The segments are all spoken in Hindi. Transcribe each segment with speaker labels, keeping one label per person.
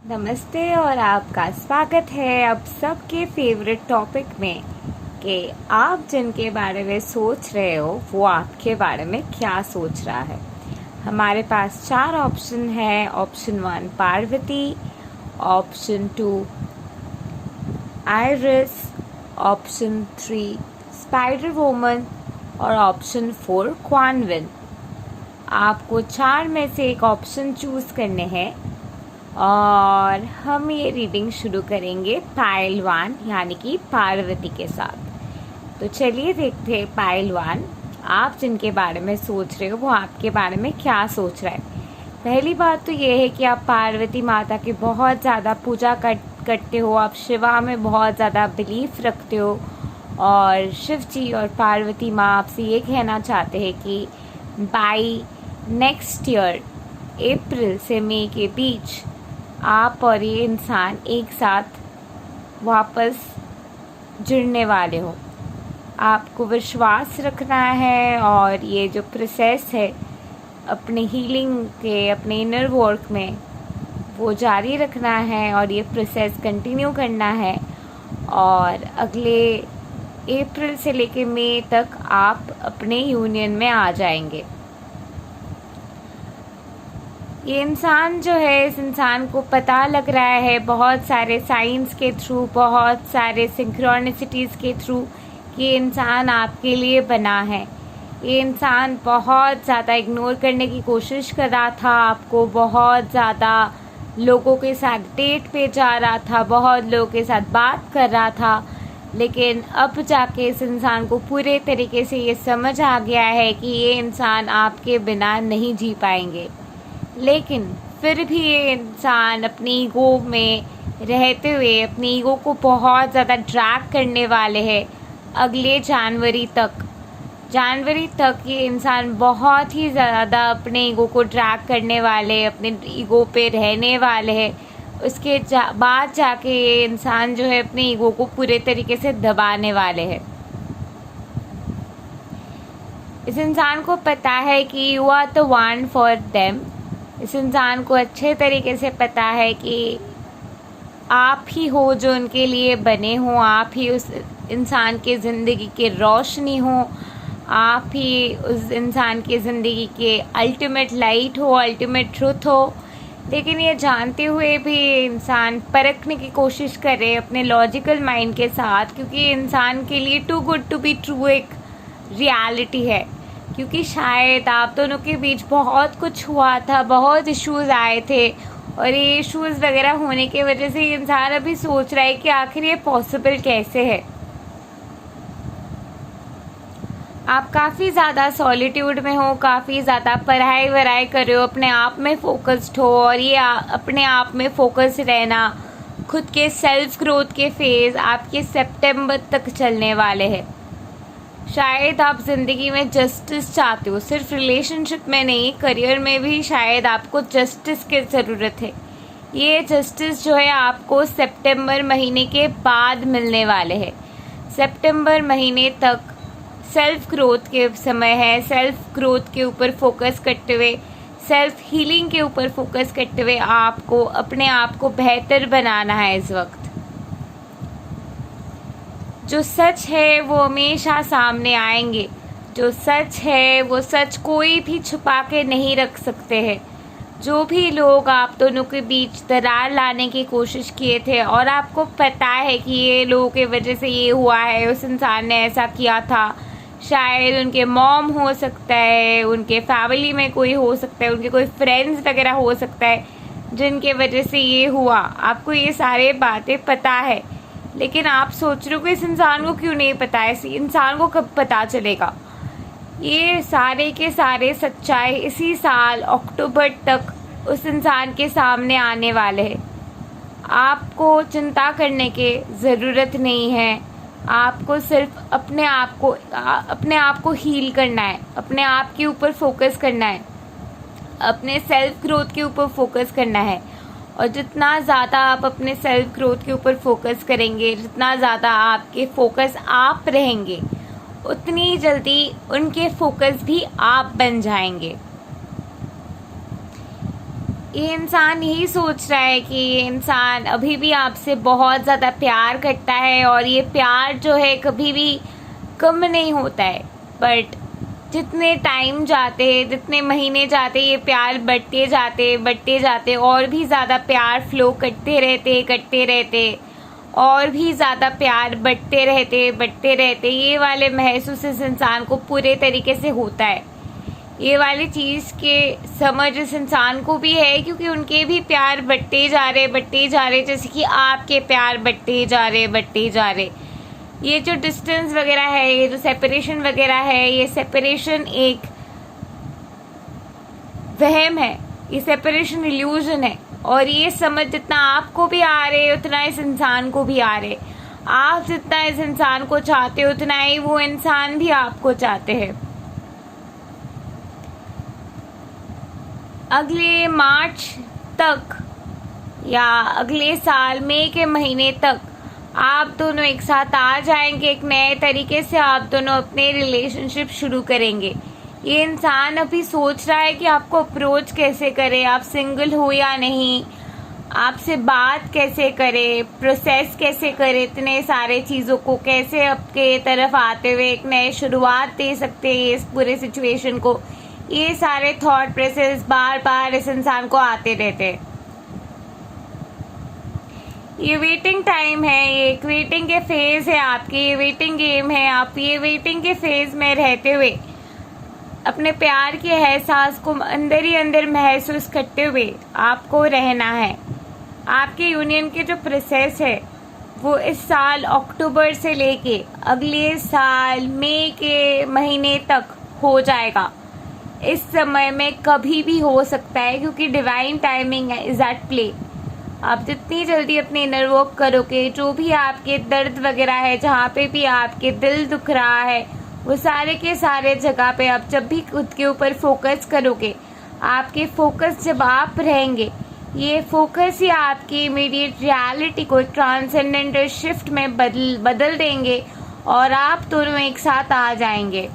Speaker 1: नमस्ते और आपका स्वागत है अब सबके फेवरेट टॉपिक में कि आप जिनके बारे में सोच रहे हो वो आपके बारे में क्या सोच रहा है। हमारे पास 4 ऑप्शन है। Option 1 Parvati, option 2 iris, option 3 spider woman और ऑप्शन 4 क्वानविन। आपको 4 में से एक ऑप्शन चूज करने हैं और हम ये रीडिंग शुरू करेंगे पाइल 1 यानी कि पार्वती के साथ। तो चलिए देखते हैं पाइल 1 आप जिनके बारे में सोच रहे हो वो आपके बारे में क्या सोच रहा है। पहली बात तो ये है कि आप पार्वती माता की बहुत ज़्यादा पूजा करते हो, आप शिवा में बहुत ज़्यादा बिलीफ रखते हो और शिव जी और पार्वती माँ आपसे ये कहना चाहते हैं कि बाय नेक्स्ट ईयर अप्रैल से मई के बीच आप और ये इंसान एक साथ वापस जुड़ने वाले हो। आपको विश्वास रखना है और ये जो प्रोसेस है अपने हीलिंग के, अपने इनर वर्क में वो जारी रखना है और ये प्रोसेस कंटिन्यू करना है और अगले अप्रैल से लेके मई तक आप अपने यूनियन में आ जाएंगे। ये इंसान जो है, इस इंसान को पता लग रहा है बहुत सारे साइंस के थ्रू, बहुत सारे सिंक्रोनिसिटीज़ के थ्रू कि ये इंसान आपके लिए बना है। ये इंसान बहुत ज़्यादा इग्नोर करने की कोशिश कर रहा था, आपको बहुत ज़्यादा लोगों के साथ डेट पे जा रहा था, बहुत लोगों के साथ बात कर रहा था, लेकिन अब जाके इस इंसान को पूरे तरीके से ये समझ आ गया है कि ये इंसान आपके बिना नहीं जी पाएंगे। लेकिन फिर भी ये इंसान अपनी ईगो में रहते हुए अपनी ईगो को बहुत ज़्यादा ड्रैग करने वाले हैं अगले जनवरी तक ये इंसान बहुत ही ज़्यादा अपने ईगो को ड्रैग करने वाले, अपने ईगो पे रहने वाले हैं। उसके बाद जाके ये इंसान जो है अपने ईगो को पूरे तरीके से दबाने वाले हैं। इस इंसान को पता है कि you are the one for them. इस इंसान को अच्छे तरीके से पता है कि आप ही हो जो उनके लिए बने हो, आप ही उस इंसान की ज़िंदगी के रोशनी हो, आप ही उस इंसान की ज़िंदगी के अल्टीमेट लाइट हो, अल्टीमेट ट्रुथ हो। लेकिन ये जानते हुए भी इंसान परखने की कोशिश करे अपने लॉजिकल माइंड के साथ, क्योंकि इंसान के लिए too good to be true एक रियलिटी है। क्योंकि शायद आप दोनों के बीच बहुत कुछ हुआ था, बहुत इश्यूज आए थे और ये इश्यूज वगैरह होने की वजह से इंसान अभी सोच रहा है कि आखिर ये पॉसिबल कैसे है। आप काफ़ी ज़्यादा सॉलिट्यूड में हो, काफ़ी ज़्यादा पढ़ाई वढ़ाई कर रहे हो, अपने आप में फोकस्ड हो और ये अपने आप में फोकस रहना, खुद के सेल्फ ग्रोथ के फेज़ आपके सितंबर तक चलने वाले हैं। शायद आप ज़िंदगी में जस्टिस चाहते हो, सिर्फ रिलेशनशिप में नहीं, करियर में भी शायद आपको जस्टिस की ज़रूरत है। ये जस्टिस जो है आपको सितंबर महीने के बाद मिलने वाले हैं। सितंबर महीने तक सेल्फ ग्रोथ के समय है। सेल्फ ग्रोथ के ऊपर फोकस करते हुए, सेल्फ हीलिंग के ऊपर फोकस करते हुए आपको अपने आप को बेहतर बनाना है। इस वक्त जो सच है वो हमेशा सामने आएंगे। जो सच है वो सच कोई भी छुपा के नहीं रख सकते हैं। जो भी लोग आप दोनों के बीच दरार लाने की कोशिश किए थे और आपको पता है कि ये लोगों की वजह से ये हुआ है, उस इंसान ने ऐसा किया था, शायद उनके मॉम हो सकता है, उनके फैमिली में कोई हो सकता है, उनके कोई फ्रेंड्स वगैरह हो सकता है जिनके वजह से ये हुआ, आपको ये सारे बातें पता है। लेकिन आप सोच रहे हो कि इस इंसान को क्यों नहीं पता है, इस इंसान को कब पता चलेगा। ये सारे के सारे सच्चाई इसी साल अक्टूबर तक उस इंसान के सामने आने वाले हैं। आपको चिंता करने की ज़रूरत नहीं है। आपको सिर्फ अपने आप को हील करना है, अपने आप के ऊपर फोकस करना है, अपने सेल्फ ग्रोथ के ऊपर फोकस करना है। और जितना ज़्यादा आप अपने सेल्फ ग्रोथ के ऊपर फोकस करेंगे, जितना ज़्यादा आपके फोकस आप रहेंगे, उतनी जल्दी उनके फोकस भी आप बन जाएंगे। ये इंसान यही सोच रहा है कि ये इंसान अभी भी आपसे बहुत ज़्यादा प्यार करता है और ये प्यार जो है कभी भी कम नहीं होता है। बट जितने टाइम जाते, जितने महीने जाते, ये प्यार बढ़ते जाते और भी ज़्यादा प्यार फ्लो करते रहते और भी ज़्यादा प्यार बढ़ते रहते। ये वाले महसूस इस इंसान को पूरे तरीके से होता है। ये वाली चीज़ के समझ इस इंसान को भी है, क्योंकि उनके भी प्यार बढ़ते जा रहे, जैसे कि आपके प्यार बढ़ते जा रहे। ये जो डिस्टेंस वगैरह है, ये जो सेपरेशन वगैरह है, ये सेपरेशन एक वहम है, ये सेपरेशन इल्यूजन है। और ये समझ जितना आपको भी आ रहे उतना इस इंसान को भी आ रहे। आप जितना इस इंसान को चाहते हो उतना ही वो इंसान भी आपको चाहते हैं। अगले मार्च तक या अगले साल मई के महीने तक आप दोनों एक साथ आ जाएंगे। एक नए तरीके से आप दोनों अपने रिलेशनशिप शुरू करेंगे। ये इंसान अभी सोच रहा है कि आपको अप्रोच कैसे करे, आप सिंगल हो या नहीं, आपसे बात कैसे करे, प्रोसेस कैसे करे, इतने सारे चीज़ों को कैसे आपके तरफ आते हुए एक नए शुरुआत दे सकते हैं इस पूरे सिचुएशन को। ये सारे थॉट प्रोसेस बार बार इस इंसान को आते रहते हैं। ये वेटिंग टाइम है, ये एक वेटिंग के फेज है आपकी, ये वेटिंग गेम है। आप ये वेटिंग के फेज में रहते हुए अपने प्यार के एहसास को अंदर ही अंदर महसूस करते हुए आपको रहना है। आपके यूनियन के जो प्रोसेस है वो इस साल अक्टूबर से लेके अगले साल मई के महीने तक हो जाएगा। इस समय में कभी भी हो सकता है, क्योंकि डिवाइन टाइमिंग है इज एट प्ले। आप जितनी जल्दी अपने इनर वर्क करोगे, जो भी आपके दर्द वगैरह है, जहाँ पे भी आपके दिल दुख रहा है, वो सारे के सारे जगह पे आप जब भी खुद के ऊपर फोकस करोगे, आपके फोकस जब आप रहेंगे, ये फोकस ही आपकी इमीडिएट रियलिटी को ट्रांसेंडेंटल शिफ्ट में बदल देंगे और आप दोनों एक साथ आ जाएंगे।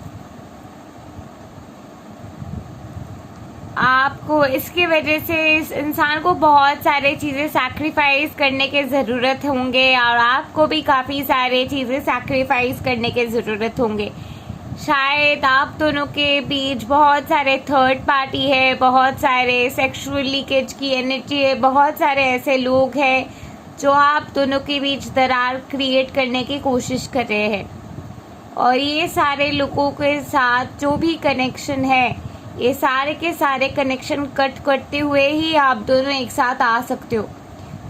Speaker 1: आपको इसकी वजह से इस इंसान को बहुत सारे चीज़ें सैक्रिफाइस करने के ज़रूरत होंगे और आपको भी काफ़ी सारे चीज़ें सैक्रिफाइस करने के ज़रूरत होंगे। शायद आप दोनों के बीच बहुत सारे थर्ड पार्टी है, बहुत सारे सेक्सुअल लीकेज की एनर्जी है, बहुत सारे ऐसे लोग हैं जो आप दोनों के बीच दरार क्रिएट करने की कोशिश कर रहे हैं। और ये सारे लोगों के साथ जो भी कनेक्शन है, ये सारे के सारे कनेक्शन कट करते हुए ही आप दोनों एक साथ आ सकते हो।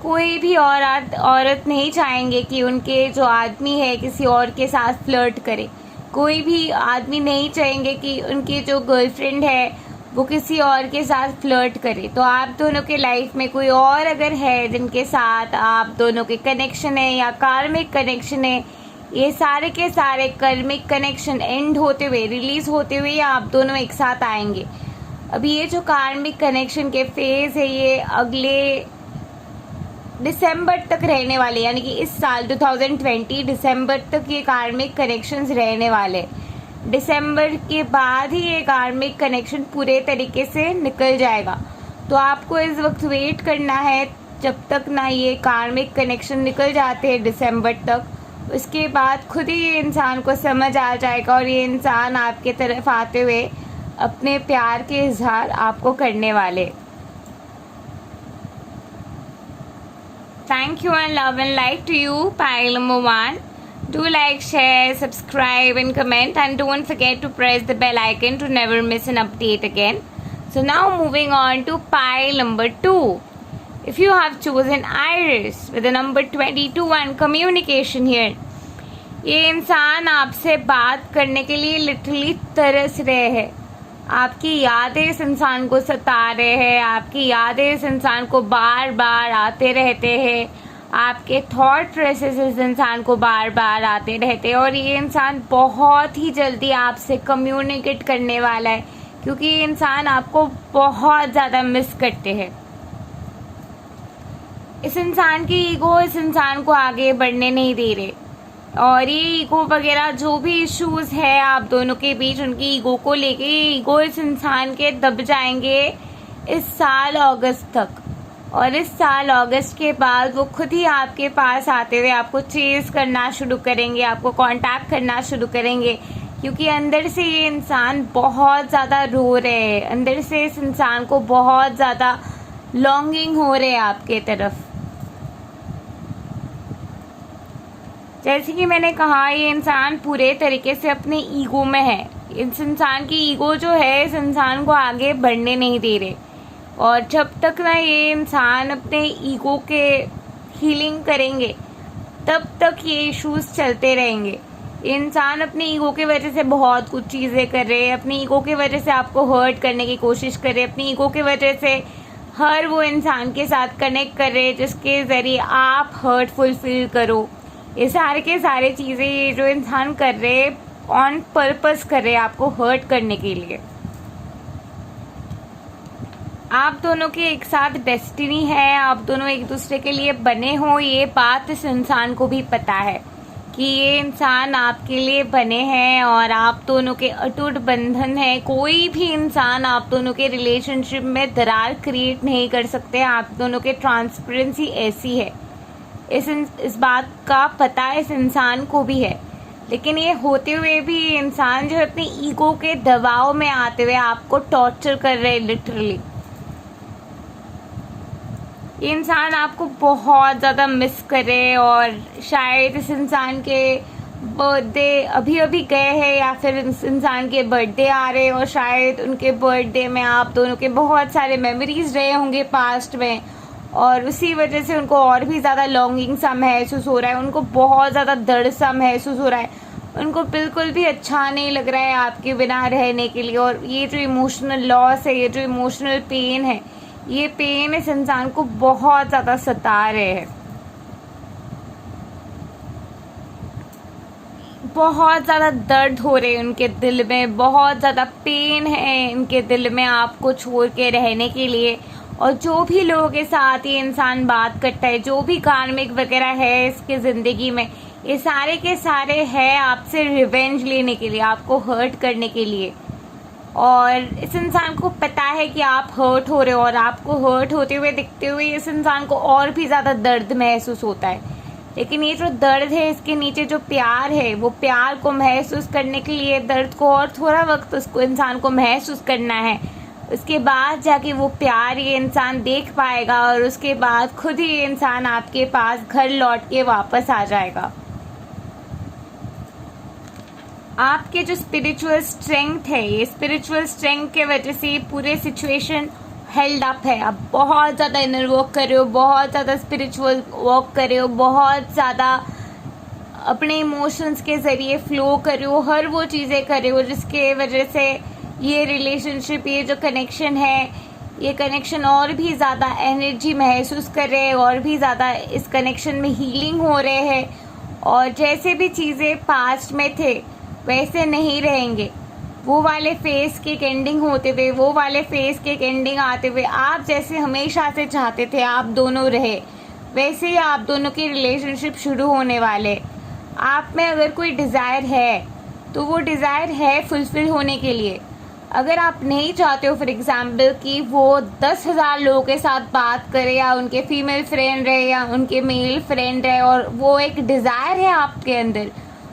Speaker 1: कोई भी औरत नहीं चाहेंगे कि उनके जो आदमी है किसी और के साथ फ्लर्ट करे। कोई भी आदमी नहीं चाहेंगे कि उनकी जो गर्लफ्रेंड है वो किसी और के साथ फ्लर्ट करे। तो आप दोनों के लाइफ में कोई और अगर है जिनके साथ आप दोनों के कनेक्शन है या कार्मिक कनेक्शन है, ये सारे के सारे कर्मिक कनेक्शन एंड होते हुए, रिलीज होते हुए आप दोनों एक साथ आएंगे। अभी ये जो कार्मिक कनेक्शन के फेज है ये अगले दिसंबर तक रहने वाले, यानी कि इस साल 2020 दिसंबर तक ये कार्मिक कनेक्शंस रहने वाले। दिसंबर के बाद ही ये कार्मिक कनेक्शन पूरे तरीके से निकल जाएगा। तो आपको इस वक्त वेट करना है जब तक ना ये कार्मिक कनेक्शन निकल जाते हैं दिसंबर तक। उसके बाद खुद ही ये इंसान को समझ आ जाएगा और ये इंसान आपके तरफ आते हुए अपने प्यार के इजहार आपको करने वाले। Thank you and love and like to you पाइल number 1. Do like, share, subscribe and comment, and don't forget to press the bell icon to never miss an update again. So now moving on to pile number 2. If you have chosen Iris with the number 22 and communication here, ये इंसान आपसे बात करने के लिए लिटरली तरस रहे हैं। आपकी यादें इस इंसान को सता रहे हैं, आपकी यादें इस इंसान को बार बार आते रहते हैं, आपके थॉट प्रोसेस इस इंसान को बार बार आते रहते हैं और ये इंसान बहुत ही जल्दी आपसे कम्युनिकेट करने वाला है, क्योंकि ये इंसान आपको बहुत ज़्यादा मिस करते हैं। इस इंसान की ईगो इस इंसान को आगे बढ़ने नहीं दे रहे और ये ईगो वगैरह जो भी इश्यूज है आप दोनों के बीच, उनकी ईगो को लेके ईगो इस इंसान के दब जाएंगे, इस साल अगस्त तक। और इस साल अगस्त के बाद वो खुद ही आपके पास आते हुए आपको चेज करना शुरू करेंगे, आपको कांटेक्ट करना शुरू करेंगे, क्योंकि अंदर से ये इंसान बहुत ज़्यादा रो रहे हैं, अंदर से इस इंसान को बहुत ज़्यादा लॉन्गिंग हो रहे हैं आपके तरफ। जैसे कि मैंने कहा, ये इंसान पूरे तरीके से अपने ईगो में है। इस इंसान की ईगो जो है इस इंसान को आगे बढ़ने नहीं दे रहे, और जब तक ना ये इंसान अपने ईगो के हीलिंग करेंगे तब तक ये इश्यूज चलते रहेंगे। इंसान अपने ईगो की वजह से बहुत कुछ चीज़ें कर रहे हैं, अपनी ईगो की वजह से आपको हर्ट करने की कोशिश कर रहे हैं, अपनी ईगो की वजह से हर वो इंसान के साथ कनेक्ट कर रहे हैं जिसके ज़रिए आप हर्टफुल फील करो। ये सारे के सारे चीज़ें ये जो इंसान कर रहे हैं ऑन पर्पस कर रहे हैं आपको हर्ट करने के लिए। आप दोनों की एक साथ डेस्टिनी है, आप दोनों एक दूसरे के लिए बने हो, ये बात इस इंसान को भी पता है कि ये इंसान आपके लिए बने हैं और आप दोनों के अटूट बंधन है। कोई भी इंसान आप दोनों के रिलेशनशिप में दरार क्रिएट नहीं कर सकते। आप दोनों के ट्रांसपेरेंसी ऐसी है, इस बात का पता इस इंसान को भी है, लेकिन ये होते हुए भी ये इंसान जो है अपने ईगो के दबाव में आते हुए आपको टॉर्चर कर रहे हैं लिटरली। ये इंसान आपको बहुत ज़्यादा मिस करे, और शायद इस इंसान के बर्थडे अभी अभी गए हैं या फिर इस इंसान के बर्थडे आ रहे हैं, और शायद उनके बर्थडे में आप दोनों के बहुत सारे मेमोरीज रहे होंगे पास्ट में, और उसी वजह से उनको और भी ज़्यादा लॉन्गिंग सा महसूस हो रहा है, उनको बहुत ज़्यादा दर्द सा महसूस हो रहा है, उनको बिल्कुल भी अच्छा नहीं लग रहा है आपके बिना रहने के लिए। और ये जो इमोशनल लॉस है, ये जो इमोशनल पेन है, ये पेन इस इंसान को बहुत ज़्यादा सता रहे हैं। बहुत ज़्यादा दर्द हो रहे हैं उनके दिल में, बहुत ज़्यादा पेन है इनके दिल में आपको छोड़ के रहने के लिए। और जो भी लोगों के साथ ये इंसान बात करता है, जो भी कार्मिक वगैरह है इसके ज़िंदगी में, ये सारे के सारे है आपसे रिवेंज लेने के लिए, आपको हर्ट करने के लिए। और इस इंसान को पता है कि आप हर्ट हो रहे हो, और आपको हर्ट होते हुए दिखते हुए इस इंसान को और भी ज़्यादा दर्द महसूस होता है। लेकिन ये जो दर्द है, इसके नीचे जो प्यार है, वो प्यार को महसूस करने के लिए दर्द को और थोड़ा वक्त उसको इंसान को महसूस करना है। उसके बाद जाके वो प्यार ये इंसान देख पाएगा, और उसके बाद खुद ही ये इंसान आपके पास घर लौट के वापस आ जाएगा। आपके जो स्पिरिचुअल स्ट्रेंथ है, ये स्पिरिचुअल स्ट्रेंथ के वजह से ये पूरे सिचुएशन हेल्ड अप है। आप बहुत ज़्यादा इनर वर्क कर रहे हो, बहुत ज़्यादा स्पिरिचुअल वर्क कर रहे हो, बहुत ज़्यादा अपने इमोशंस के ज़रिए फ्लो कर रहे हो, हर वो चीज़ें कर रहे हो जिसके वजह से ये रिलेशनशिप, ये जो कनेक्शन है, ये कनेक्शन और भी ज़्यादा एनर्जी महसूस कर रहे हैं, और भी ज़्यादा इस कनेक्शन में हीलिंग हो रहे हैं। और जैसे भी चीज़ें पास्ट में थे वैसे नहीं रहेंगे। वो वाले फेस के एंडिंग होते हुए, वो वाले फेस के एंडिंग आते हुए, आप जैसे हमेशा से चाहते थे आप दोनों रहे, वैसे ही आप दोनों की रिलेशनशिप शुरू होने वाले। आप में अगर कोई डिज़ायर है तो वो डिज़ायर है फुलफिल होने के लिए। अगर आप नहीं चाहते हो फॉर एग्जाम्पल कि वो 10,000 लोगों के साथ बात करे, या उनके फीमेल फ्रेंड रहे या उनके मेल फ्रेंड रहे, और वो एक डिज़ायर है आपके अंदर,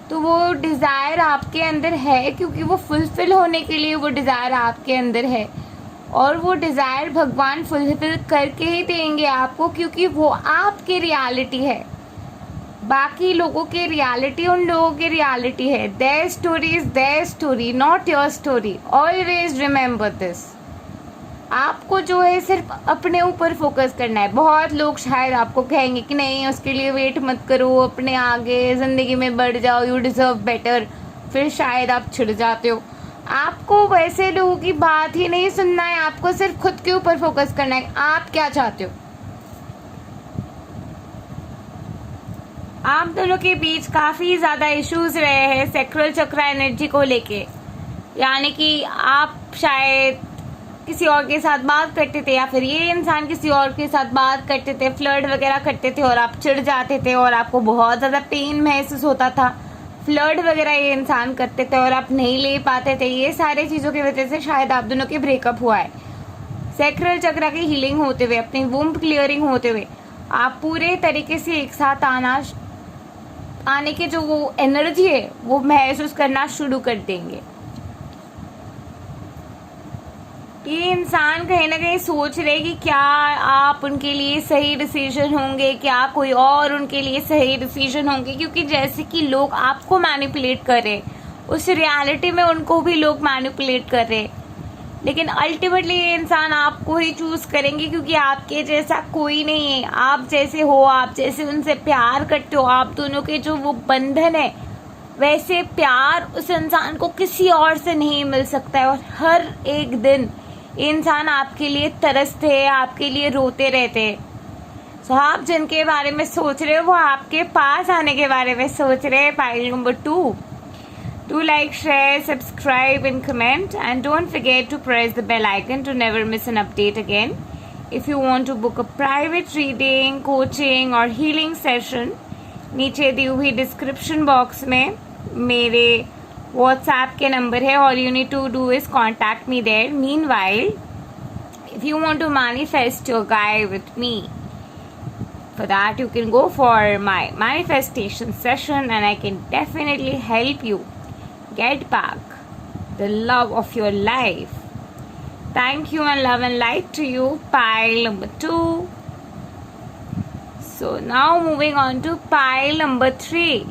Speaker 1: तो वो डिज़ायर आपके अंदर है क्योंकि वो फुलफिल होने के लिए वो डिज़ायर आपके अंदर है। और वो डिज़ायर भगवान फुलफिल करके ही देंगे आपको, क्योंकि वो आपकी रियलिटी है। बाकी लोगों की रियलिटी उन लोगों की रियलिटी है। Their story is their story, not your story. Always remember this. आपको जो है सिर्फ अपने ऊपर फोकस करना है। बहुत लोग शायद आपको कहेंगे कि नहीं, उसके लिए वेट मत करो, अपने आगे ज़िंदगी में बढ़ जाओ, यू डिज़र्व बेटर। फिर शायद आप छिड़ जाते हो। आपको वैसे लोगों की बात ही नहीं सुनना है, आपको सिर्फ खुद के ऊपर फोकस करना है। आप क्या चाहते हो? आप दोनों के बीच काफ़ी ज़्यादा इश्यूज रहे हैं सैक्रल चक्र एनर्जी को लेके, यानी कि आप शायद किसी और के साथ बात करते थे, या फिर ये इंसान किसी और के साथ बात करते थे, फ्लर्ट वगैरह करते थे, और आप चिढ़ जाते थे और आपको बहुत ज़्यादा पेन महसूस होता था। फ्लर्ट वगैरह ये इंसान करते थे और आप नहीं ले पाते थे। ये सारी चीज़ों की वजह से शायद आप दोनों के ब्रेकअप हुआ है। सैक्रल चक्र की हीलिंग होते हुए, अपनी वुम्ब क्लियरिंग होते हुए आप पूरे तरीके से एक साथ आने की जो वो एनर्जी है वो महसूस करना शुरू कर देंगे। ये इंसान कहीं ना कहीं सोच रहे कि क्या आप उनके लिए सही डिसीजन होंगे, क्या कोई और उनके लिए सही डिसीजन होंगे, क्योंकि जैसे कि लोग आपको मैनिपुलेट कर रहे, उस रियलिटी में उनको भी लोग मैनिपुलेट कर रहे, लेकिन अल्टीमेटली ये इंसान आपको ही चूज करेंगे, क्योंकि आपके जैसा कोई नहीं है। आप जैसे हो, आप जैसे उनसे प्यार करते हो, आप दोनों के जो वो बंधन है, वैसे प्यार उस इंसान को किसी और से नहीं मिल सकता है। और हर एक दिन इंसान आपके लिए तरसते हैं, आपके लिए रोते रहते हैं। तो आप जिनके बारे में सोच रहे हो वो आपके पास आने के बारे में सोच रहे हैं। File number 2, do like, share, subscribe and comment, and don't forget to press the bell icon to never miss an update again. If you want to book a private reading, coaching or healing session, नीचे दी हुई डिस्क्रिप्शन बॉक्स में मेरे WhatsApp के नंबर है. All you need to do is contact me there. Meanwhile, if you want to manifest your guy with me, for that you can go for my manifestation session and I can definitely help you get back the love of your life. Thank you and love and light to you. Pile number 2. So now moving on to pile number 3.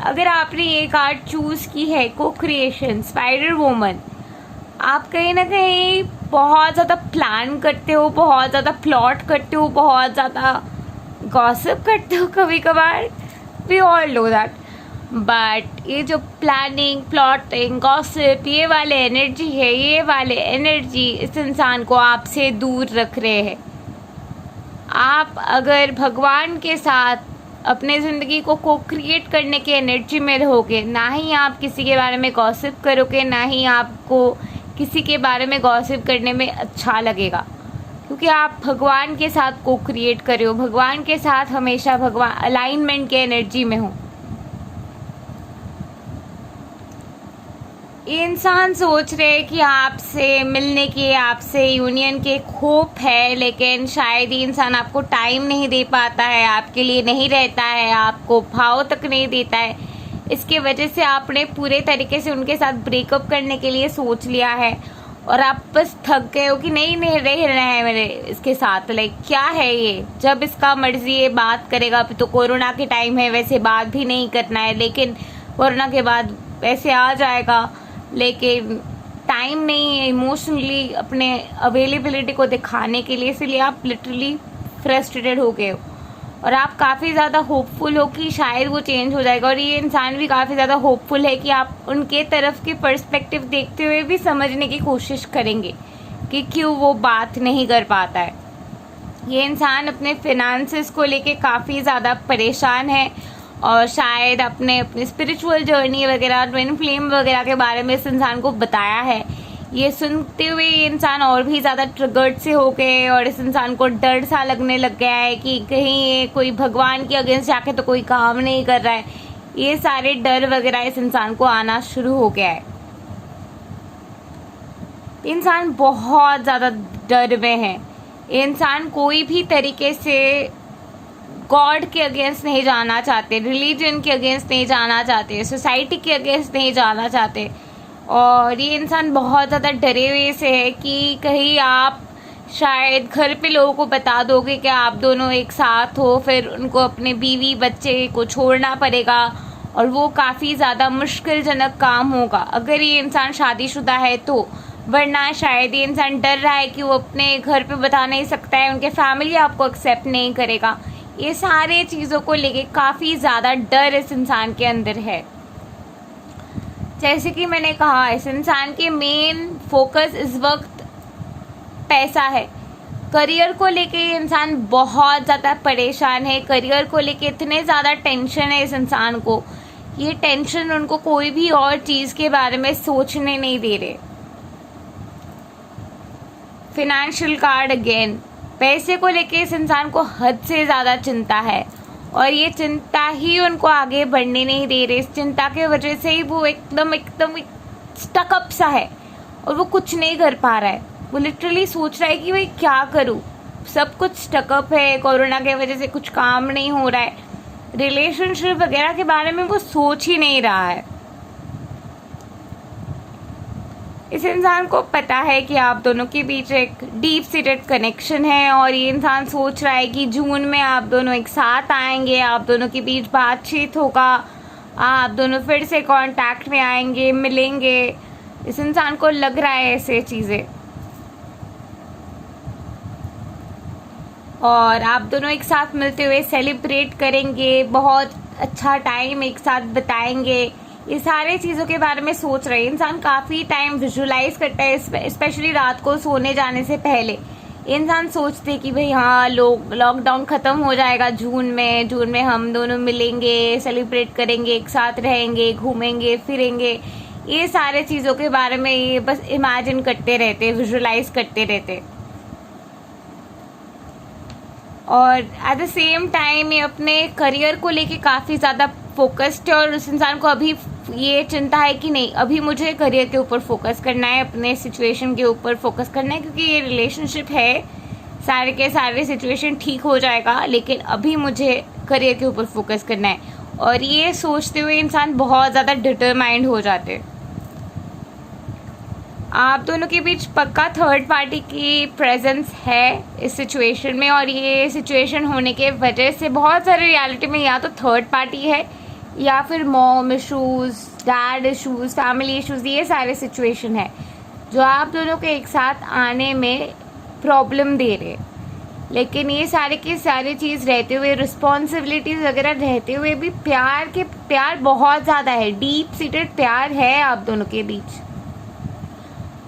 Speaker 1: अगर आपने ये कार्ड चूज की है, को क्रिएशन, स्पाइडर वुमन, आप कहीं ना कहीं बहुत ज़्यादा प्लान करते हो, बहुत ज़्यादा प्लॉट करते हो, बहुत ज़्यादा गॉसिप करते हो कभी कभार. We all know that. But ये जो प्लानिंग, प्लॉटिंग, गॉसिप, ये वाले एनर्जी है, ये वाले एनर्जी इस इंसान को आपसे दूर रख रहे हैं. आप अगर भगवान के साथ अपने ज़िंदगी को क्रिएट करने की एनर्जी में रहोगे, ना ही आप किसी के बारे में गॉसिप करोगे, ना ही आपको किसी के बारे में गॉसिप करने में अच्छा लगेगा, क्योंकि आप भगवान के साथ को क्रिएट कर रहे हो, भगवान के साथ हमेशा भगवान अलाइनमेंट के एनर्जी में हो. ये इंसान सोच रहे कि आपसे मिलने की, आपसे यूनियन के होप है, लेकिन शायद ये इंसान आपको टाइम नहीं दे पाता है, आपके लिए नहीं रहता है, आपको भाव तक नहीं देता है. इसके वजह से आपने पूरे तरीके से उनके साथ ब्रेकअप करने के लिए सोच लिया है और आप बस थक गए हो कि नहीं नहीं रहना है मेरे इसके साथ. लाइक क्या है ये, जब इसका मर्जी ये बात करेगा. अभी तो कोरोना के टाइम है, वैसे बात भी नहीं करना है, लेकिन कोरोना के बाद वैसे आ जाएगा, लेकिन टाइम नहीं है इमोशनली अपने अवेलेबिलिटी को दिखाने के लिए. इसलिए आप लिटरली फ्रस्ट्रेटेड हो गए हो और आप काफ़ी ज़्यादा होपफुल हो कि शायद वो चेंज हो जाएगा. और ये इंसान भी काफ़ी ज़्यादा होपफुल है कि आप उनके तरफ के पर्सपेक्टिव देखते हुए भी समझने की कोशिश करेंगे कि क्यों वो बात नहीं कर पाता है. ये इंसान अपने फिनेंसेस को लेके काफ़ी ज़्यादा परेशान है और शायद अपने स्पिरिचुअल जर्नी वगैरह, ट्विन फ्लेम वगैरह के बारे में इस इंसान को बताया है. ये सुनते हुए ये इंसान और भी ज़्यादा ट्रिगर्ड से हो गए और इस इंसान को डर सा लगने लग गया है कि कहीं ये कोई भगवान के अगेंस्ट जाके तो कोई काम नहीं कर रहा है. ये सारे डर वगैरह इस इंसान को आना शुरू हो गया है. इंसान बहुत ज़्यादा डर में है. इंसान कोई भी तरीके से गॉड के अगेंस्ट नहीं जाना चाहते, रिलीजन के अगेंस्ट नहीं जाना चाहते, सोसाइटी के अगेंस्ट नहीं जाना चाहते. और ये इंसान बहुत ज़्यादा डरे हुए से है कि कहीं आप शायद घर पे लोगों को बता दोगे कि आप दोनों एक साथ हो, फिर उनको अपने बीवी बच्चे को छोड़ना पड़ेगा और वो काफ़ी ज़्यादा मुश्किलजनक काम होगा अगर ये इंसान शादीशुदा है तो. वरना शायद ये इंसान डर रहा है कि वो अपने घर पे बता नहीं सकता है, उनके फैमिली आपको एक्सेप्ट नहीं करेगा. ये सारे चीज़ों को लेके काफ़ी ज़्यादा डर इस इंसान के अंदर है. जैसे कि मैंने कहा, इस इंसान के मेन फोकस इस वक्त पैसा है. करियर को लेके ये इंसान बहुत ज़्यादा परेशान है. करियर को लेके इतने ज़्यादा टेंशन है इस इंसान को, ये टेंशन उनको कोई भी और चीज़ के बारे में सोचने नहीं दे रहे. फिनेंशियल कार्ड अगेन, पैसे को लेके इस इंसान को हद से ज़्यादा चिंता है और ये चिंता ही उनको आगे बढ़ने नहीं दे रही. इस चिंता के वजह से ही वो एकदम स्टकअप सा है और वो कुछ नहीं कर पा रहा है. वो लिटरली सोच रहा है कि भाई क्या करूँ, सब कुछ स्टकअप है, कोरोना की वजह से कुछ काम नहीं हो रहा है, रिलेशनशिप वगैरह के बारे में वो सोच ही नहीं रहा है। इस इंसान को पता है कि आप दोनों के बीच एक डीप सीटेड कनेक्शन है और ये इंसान सोच रहा है कि जून में आप दोनों एक साथ आएंगे, आप दोनों के बीच बातचीत होगा, आप दोनों फिर से कांटेक्ट में आएंगे, मिलेंगे। इस इंसान को लग रहा है ऐसे चीज़ें, और आप दोनों एक साथ मिलते हुए सेलिब्रेट करेंगे, बहुत अच्छा टाइम एक साथ बिताएंगे। ये सारे चीज़ों के बारे में सोच रहे हैं। इंसान काफ़ी टाइम विजुलाइज करता है, स्पेशली रात को सोने जाने से पहले। इंसान सोचते कि भाई हाँ, लॉकडाउन ख़त्म हो जाएगा जून में हम दोनों मिलेंगे, सेलिब्रेट करेंगे, एक साथ रहेंगे, घूमेंगे फिरेंगे। ये सारे चीज़ों के बारे में ये बस इमेजिन करते रहते, विजुलाइज करते रहते। और एट द सेम टाइम ये अपने करियर को लेके काफ़ी ज़्यादा फोकस्ड है, और उस इंसान को अभी ये चिंता है कि नहीं, अभी मुझे करियर के ऊपर फोकस करना है, अपने सिचुएशन के ऊपर फोकस करना है, क्योंकि ये रिलेशनशिप है, सारे के सारे सिचुएशन ठीक हो जाएगा, लेकिन अभी मुझे करियर के ऊपर फोकस करना है। और ये सोचते हुए इंसान बहुत ज़्यादा डिटरमाइंड हो जाते हैं। आप दोनों के बीच पक्का थर्ड पार्टी की प्रेजेंस है इस सिचुएशन में, और ये सिचुएशन होने के वजह से बहुत सारे रियलिटी में या तो थर्ड पार्टी है या फिर mom issues, dad issues, family issues, ये सारे सिचुएशन है जो आप दोनों के एक साथ आने में प्रॉब्लम दे रहे। लेकिन ये सारे की सारी चीज़ रहते हुए, रिस्पॉन्सिबिलिटीज़ वगैरह रहते हुए भी प्यार बहुत ज़्यादा है, डीप सीटेड प्यार है आप दोनों के बीच।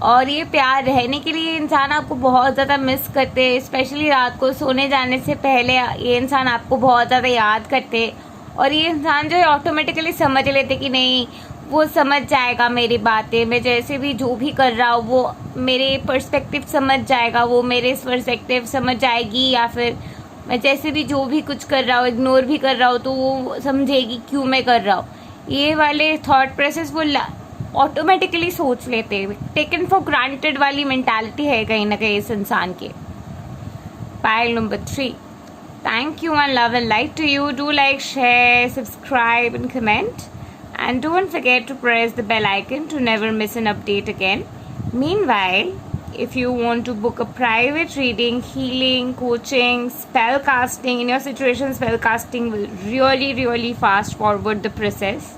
Speaker 1: और ये प्यार रहने के लिए इंसान आपको बहुत ज़्यादा मिस करते हैं, स्पेशली रात को सोने जाने से पहले ये इंसान आपको बहुत ज़्यादा याद करते। और ये इंसान जो है ऑटोमेटिकली समझ लेते कि नहीं, वो समझ जाएगा मेरी बातें, मैं जैसे भी जो भी कर रहा हूँ वो मेरे पर्सपेक्टिव समझ जाएगा, वो मेरे पर्सपेक्टिव समझ जाएगी, या फिर मैं जैसे भी जो भी कुछ कर रहा हूँ, इग्नोर भी कर रहा हूँ, तो वो समझेगी क्यों मैं कर रहा हूँ। ये वाले थॉट प्रोसेस वो ऑटोमेटिकली सोच लेते हैं। टेकन फॉर ग्रांटेड वाली मेंटालिटी है कहीं ना कहीं इस इंसान के। Pile number 3, thank you and love and light to you. Do like, share, subscribe and comment, and don't forget to press the bell icon to never miss an update again. Meanwhile, if you want to book a private reading, healing, coaching, spell casting in your situation, spell casting will really fast forward the process,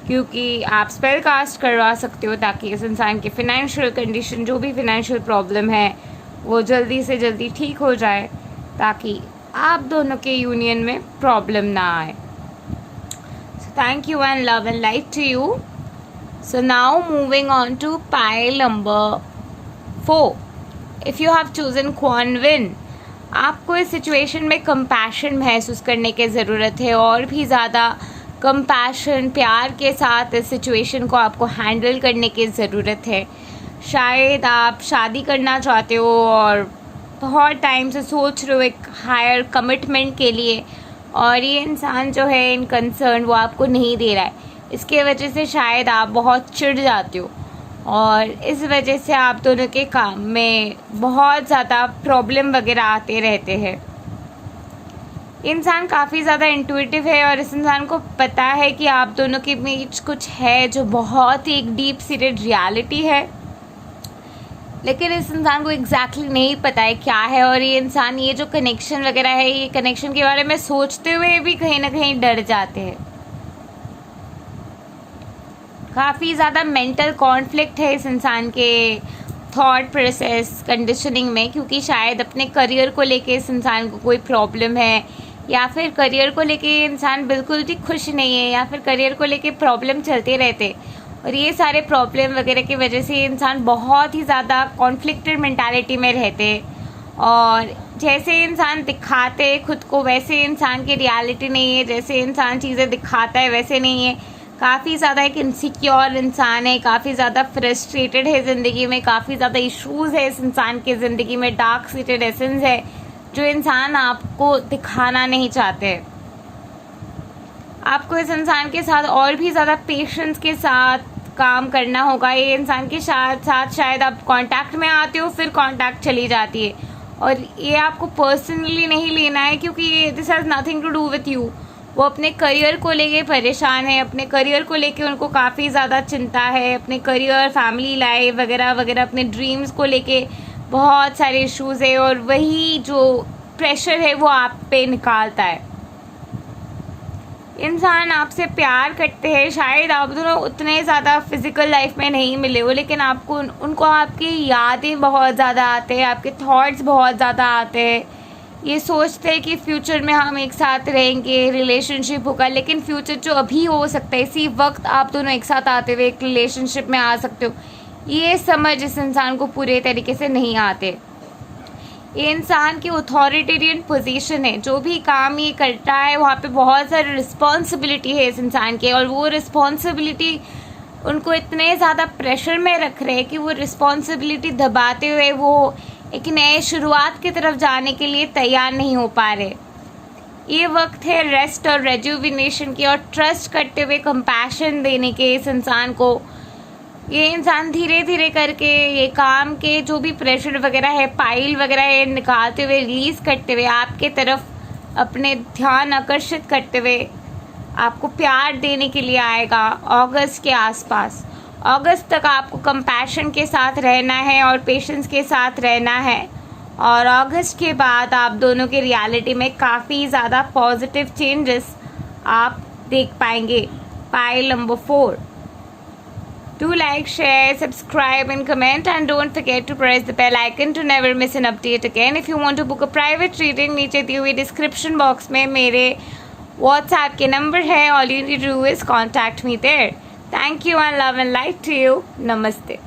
Speaker 1: क्योंकि आप स्पेल कास्ट करवा सकते हो ताकि इस इंसान की फ़ाइनेंशियल कंडीशन, जो भी फ़ाइनेंशियल प्रॉब्लम है, वो जल्दी से जल्दी ठीक हो जाए, ताकि आप दोनों के यूनियन में प्रॉब्लम ना आए। So thank you and love and light to you. So now moving on to pile number 4। If you have chosen Quan Yin, आपको इस सिचुएशन में कंपैशन महसूस करने की ज़रूरत है, और भी ज़्यादा कंपैशन, प्यार के साथ इस सिचुएशन को आपको हैंडल करने की ज़रूरत है। शायद आप शादी करना चाहते हो और बहुत टाइम से सोच रहे हो एक हायर कमिटमेंट के लिए, और ये इंसान जो है इन कंसर्न वो आपको नहीं दे रहा है। इसके वजह से शायद आप बहुत चिढ़ जाते हो, और इस वजह से आप दोनों के काम में बहुत ज़्यादा प्रॉब्लम वगैरह आते रहते हैं। इंसान काफ़ी ज़्यादा इंट्यूटिव है, और इस इंसान को पता है कि आप दोनों के बीच कुछ है जो बहुत ही एक डीप सीटेड रियलिटी है, लेकिन इस इंसान को एग्जैक्टली नहीं पता है क्या है। और ये इंसान ये जो कनेक्शन वगैरह है, ये कनेक्शन के बारे में सोचते हुए भी कहीं ना कहीं डर जाते हैं। काफ़ी ज़्यादा मेंटल कॉन्फ्लिक्ट है इस इंसान के थॉट प्रोसेस कंडीशनिंग में, क्योंकि शायद अपने करियर को लेके इस इंसान को कोई प्रॉब्लम है, या फिर करियर को लेके इंसान बिल्कुल भी खुश नहीं है, या फिर करियर को लेके प्रॉब्लम चलते रहते। और ये सारे प्रॉब्लम वगैरह की वजह से इंसान बहुत ही ज़्यादा कॉन्फ्लिक्टेड मेंटालिटी में रहते, और जैसे इंसान दिखाते खुद को वैसे इंसान की रियलिटी नहीं है, जैसे इंसान चीज़ें दिखाता है वैसे नहीं है। काफ़ी ज़्यादा एक इनसिक्योर इंसान है, काफ़ी ज़्यादा फ्रस्ट्रेटेड है ज़िंदगी में, काफ़ी ज़्यादा इश्यूज़ है इस इंसान की ज़िंदगी में, डार्क सीटेड एसेंस है जो इंसान आपको दिखाना नहीं चाहते। आपको इस इंसान के साथ और भी ज़्यादा पेशेंस के साथ काम करना होगा। ये इंसान के साथ साथ शायद आप कांटेक्ट में आते हो, फिर कांटेक्ट चली जाती है, और ये आपको पर्सनली नहीं लेना है, क्योंकि ये this has nothing to do with you. वो अपने करियर को लेके परेशान है, अपने करियर को लेके उनको काफ़ी ज़्यादा चिंता है, अपने करियर, फैमिली लाइफ वगैरह वगैरह, अपने ड्रीम्स को लेके बहुत सारे इश्यूज़ है, और वही जो प्रेशर है वो आप पे निकालता है। इंसान आपसे प्यार करते हैं, शायद आप दोनों उतने ज़्यादा फिज़िकल लाइफ में नहीं मिले हो, लेकिन आपको उनको आपकी यादें बहुत ज़्यादा आते हैं, आपके थॉट्स बहुत ज़्यादा आते हैं। ये सोचते हैं कि फ्यूचर में हम एक साथ रहेंगे, रिलेशनशिप होगा, लेकिन फ्यूचर जो अभी हो सकता है, इसी वक्त आप दोनों एक साथ आते हुए एक रिलेशनशिप में आ सकते हो, ये समझ इस इंसान को पूरे तरीके से नहीं आते। ये इंसान की अथॉरिटेरियन पोजीशन है, जो भी काम ये करता है वहाँ पे बहुत सारी रिस्पॉन्सिबिलिटी है इस इंसान के, और वो रिस्पॉन्सिबिलिटी उनको इतने ज़्यादा प्रेशर में रख रहे हैं कि वो रिस्पॉन्सिबिलिटी दबाते हुए वो एक नए शुरुआत की तरफ जाने के लिए तैयार नहीं हो पा रहे। ये वक्त है रेस्ट और रेजुविनेशन की, और ट्रस्ट करते हुए कंपैशन देने के इस इंसान को। ये इंसान धीरे धीरे करके ये काम के जो भी प्रेशर वगैरह है, पाइल वगैरह है, निकालते हुए, रिलीज़ करते हुए, आपके तरफ अपने ध्यान आकर्षित करते हुए आपको प्यार देने के लिए आएगा अगस्त के आसपास। अगस्त तक आपको कंपैशन के साथ रहना है और पेशेंस के साथ रहना है, और अगस्त के बाद आप दोनों के रियलिटी में काफ़ी ज़्यादा पॉजिटिव चेंजेस आप देख पाएंगे। Pile number 4। Do like, share, subscribe and comment, and don't forget to press the bell icon to never miss an update again. If you want to book a private reading, नीचे दी हुई description box में मेरे WhatsApp के number है. All you need to do is contact me there. Thank you and love and light to you. Namaste.